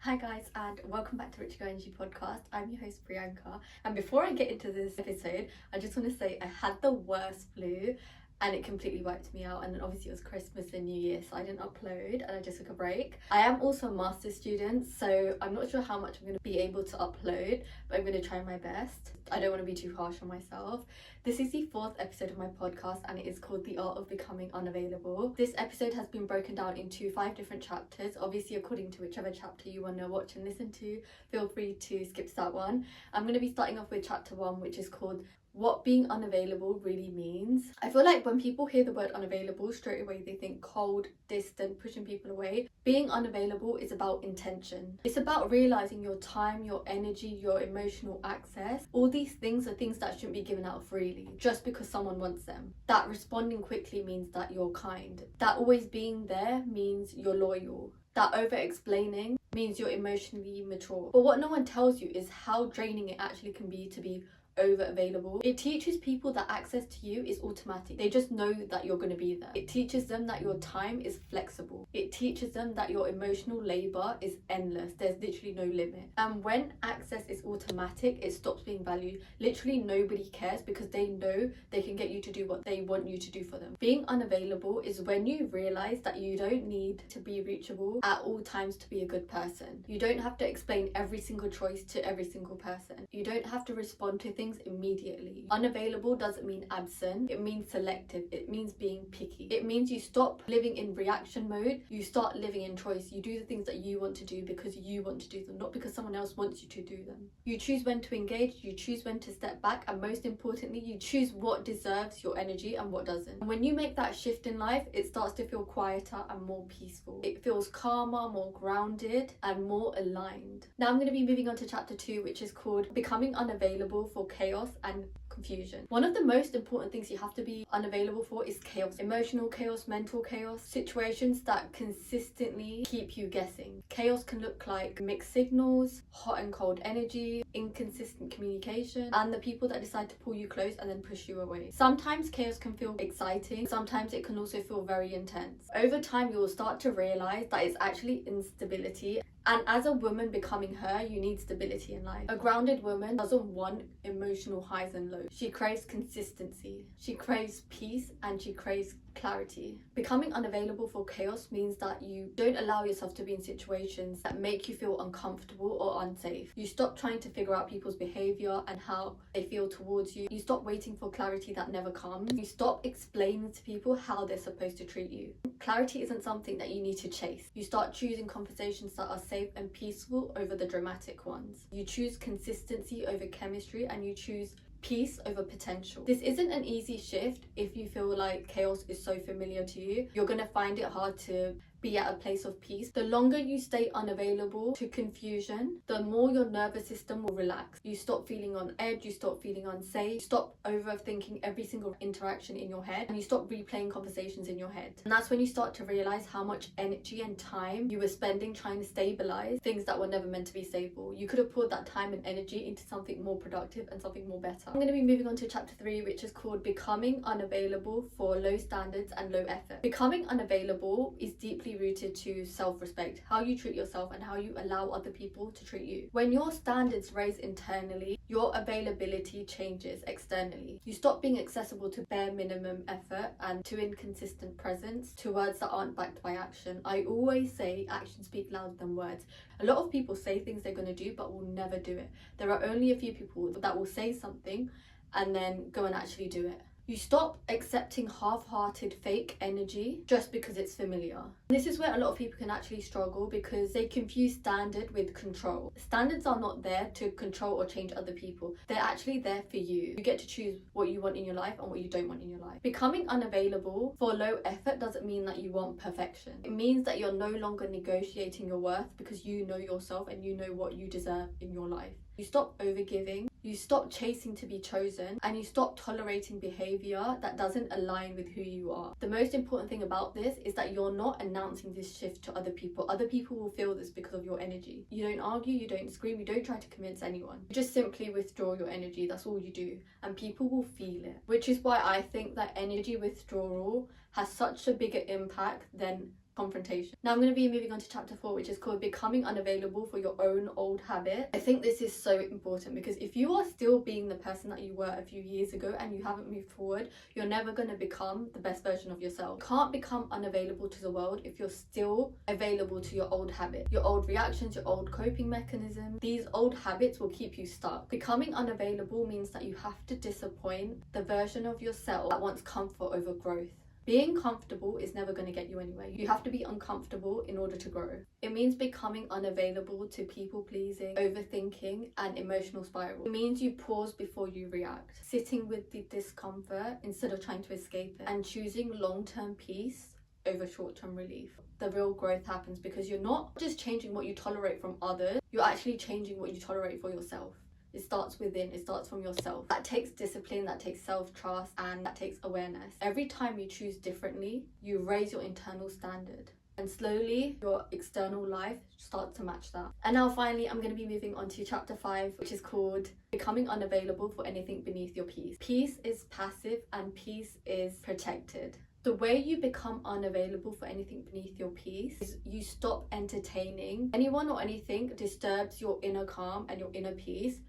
Hi guys, and welcome back to Rich Girl Energy Podcast. I'm your host Priyanka, and before I get into this episode, I just want to say I had the worst flu and it completely wiped me out, and then obviously it was Christmas and New Year, so I didn't upload and I just took a break. I am also a master's student, so I'm not sure how much I'm going to be able to upload, but I'm going to try my best. I don't want to be too harsh on myself. This is the fourth episode of my podcast and it is called The Art of Becoming Unavailable. This episode has been broken down into 5 different chapters, obviously according to whichever chapter you want to watch and listen to. Feel free to skip to that one. I'm going to be starting off with chapter 1, which is called What Being Unavailable Really Means. I feel like when people hear the word unavailable, straight away they think cold, distant, pushing people away. Being unavailable is about intention. It's about realizing your time, your energy, your emotional access. All these things are things that shouldn't be given out freely just because someone wants them. That responding quickly means that you're kind. That always being there means you're loyal. That over-explaining means you're emotionally mature. But what no one tells you is how draining it actually can be to be over available. It teaches people that access to you is automatic. They just know that you're going to be there. It teaches them that your time is flexible. It teaches them that your emotional labor is endless. There's literally no limit. And when access is automatic, it stops being valued. Literally nobody cares because they know they can get you to do what they want you to do for them. Being unavailable is when you realize that you don't need to be reachable at all times to be a good person. You don't have to explain every single choice to every single person. You don't have to respond to things immediately. Unavailable doesn't mean absent, it means selective, it means being picky. It means you stop living in reaction mode, you start living in choice. You do the things that you want to do because you want to do them, not because someone else wants you to do them. You choose when to engage, you choose when to step back, and most importantly, you choose what deserves your energy and what doesn't. And when you make that shift in life, it starts to feel quieter and more peaceful. It feels calmer, more grounded, and more aligned. Now I'm going to be moving on to chapter 2, which is called Becoming Unavailable for Chaos and Confusion. One of the most important things you have to be unavailable for is chaos. Emotional chaos, mental chaos, situations that consistently keep you guessing. Chaos can look like mixed signals, hot and cold energy, inconsistent communication, and the people that decide to pull you close and then push you away. Sometimes chaos can feel exciting, sometimes it can also feel very intense. Over time, you will start to realize that it's actually instability. And as a woman becoming her, you need stability in life. A grounded woman doesn't want emotional highs and lows. She craves consistency. She craves peace and she craves clarity. Becoming unavailable for chaos means that you don't allow yourself to be in situations that make you feel uncomfortable or unsafe. You stop trying to figure out people's behavior and how they feel towards you. You stop waiting for clarity that never comes. You stop explaining to people how they're supposed to treat you. Clarity isn't something that you need to chase. You start choosing conversations that are safe and peaceful over the dramatic ones. You choose consistency over chemistry, and you choose peace over potential. This isn't an easy shift if you feel like chaos is so familiar to you. You're going to find it hard to be at a place of peace. The longer you stay unavailable to confusion, the more your nervous system will relax. You stop feeling on edge, you stop feeling unsafe, you stop overthinking every single interaction in your head, and you stop replaying conversations in your head. And that's when you start to realize how much energy and time you were spending trying to stabilize things that were never meant to be stable. You could have poured that time and energy into something more productive and something more better. I'm going to be moving on to chapter 3, which is called Becoming Unavailable for Low Standards and Low Effort. Becoming unavailable is deeply rooted to self-respect, how you treat yourself and how you allow other people to treat you. When your standards raise internally, your availability changes externally. You stop being accessible to bare minimum effort and to inconsistent presence, to words that aren't backed by action. I always say actions speak louder than words. A lot of people say things they're going to do but will never do it. There are only a few people that will say something and then go and actually do it. You stop accepting half-hearted fake energy just because it's familiar. This is where a lot of people can actually struggle because they confuse standard with control. Standards are not there to control or change other people. They're actually there for you. You get to choose what you want in your life and what you don't want in your life. Becoming unavailable for low effort doesn't mean that you want perfection. It means that you're no longer negotiating your worth because you know yourself and you know what you deserve in your life. You stop overgiving, you stop chasing to be chosen, and you stop tolerating behavior that doesn't align with who you are. The most important thing about this is that you're not announcing this shift to other people. Other people will feel this because of your energy. You don't argue, you don't scream, you don't try to convince anyone. You just simply withdraw your energy, that's all you do, and people will feel it. Which is why I think that energy withdrawal has such a bigger impact than confrontation. Now I'm going to be moving on to chapter 4, which is called Becoming Unavailable for Your Own Old Habit. I think this is so important because if you are still being the person that you were a few years ago and you haven't moved forward, you're never going to become the best version of yourself. You can't become unavailable to the world if you're still available to your old habit, your old reactions, your old coping mechanisms. These old habits will keep you stuck. Becoming unavailable means that you have to disappoint the version of yourself that wants comfort over growth. Being comfortable is never going to get you anywhere. You have to be uncomfortable in order to grow. It means becoming unavailable to people pleasing, overthinking, and emotional spiral. It means you pause before you react, sitting with the discomfort instead of trying to escape it, and choosing long-term peace over short-term relief. The real growth happens because you're not just changing what you tolerate from others, you're actually changing what you tolerate for yourself. It starts within, it starts from yourself. That takes discipline, that takes self-trust, and that takes awareness. Every time you choose differently, you raise your internal standard. And slowly, your external life starts to match that. And now finally, I'm going to be moving on to chapter 5, which is called Becoming Unavailable for Anything Beneath Your Peace. Peace is passive and peace is protected. The way you become unavailable for anything beneath your peace is you stop entertaining anyone or anything disturbs your inner calm and your inner peace.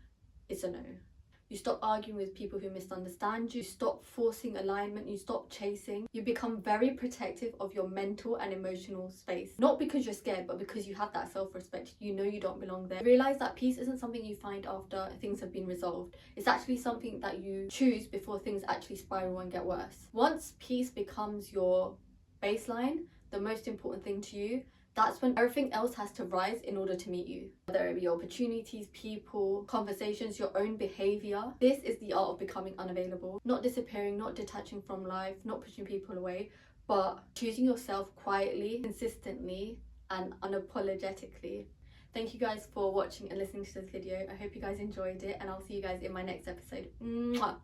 It's a no. You stop arguing with people who misunderstand you. You stop forcing alignment. You stop chasing. You become very protective of your mental and emotional space. Not because you're scared, but because you have that self-respect. You know you don't belong there. Realize that peace isn't something you find after things have been resolved. It's actually something that you choose before things actually spiral and get worse. Once peace becomes your baseline, the most important thing to you, that's when everything else has to rise in order to meet you. Whether it be opportunities, people, conversations, your own behavior. This is the art of becoming unavailable. Not disappearing, not detaching from life, not pushing people away, but choosing yourself quietly, consistently, and unapologetically. Thank you guys for watching and listening to this video. I hope you guys enjoyed it, and I'll see you guys in my next episode. Mwah!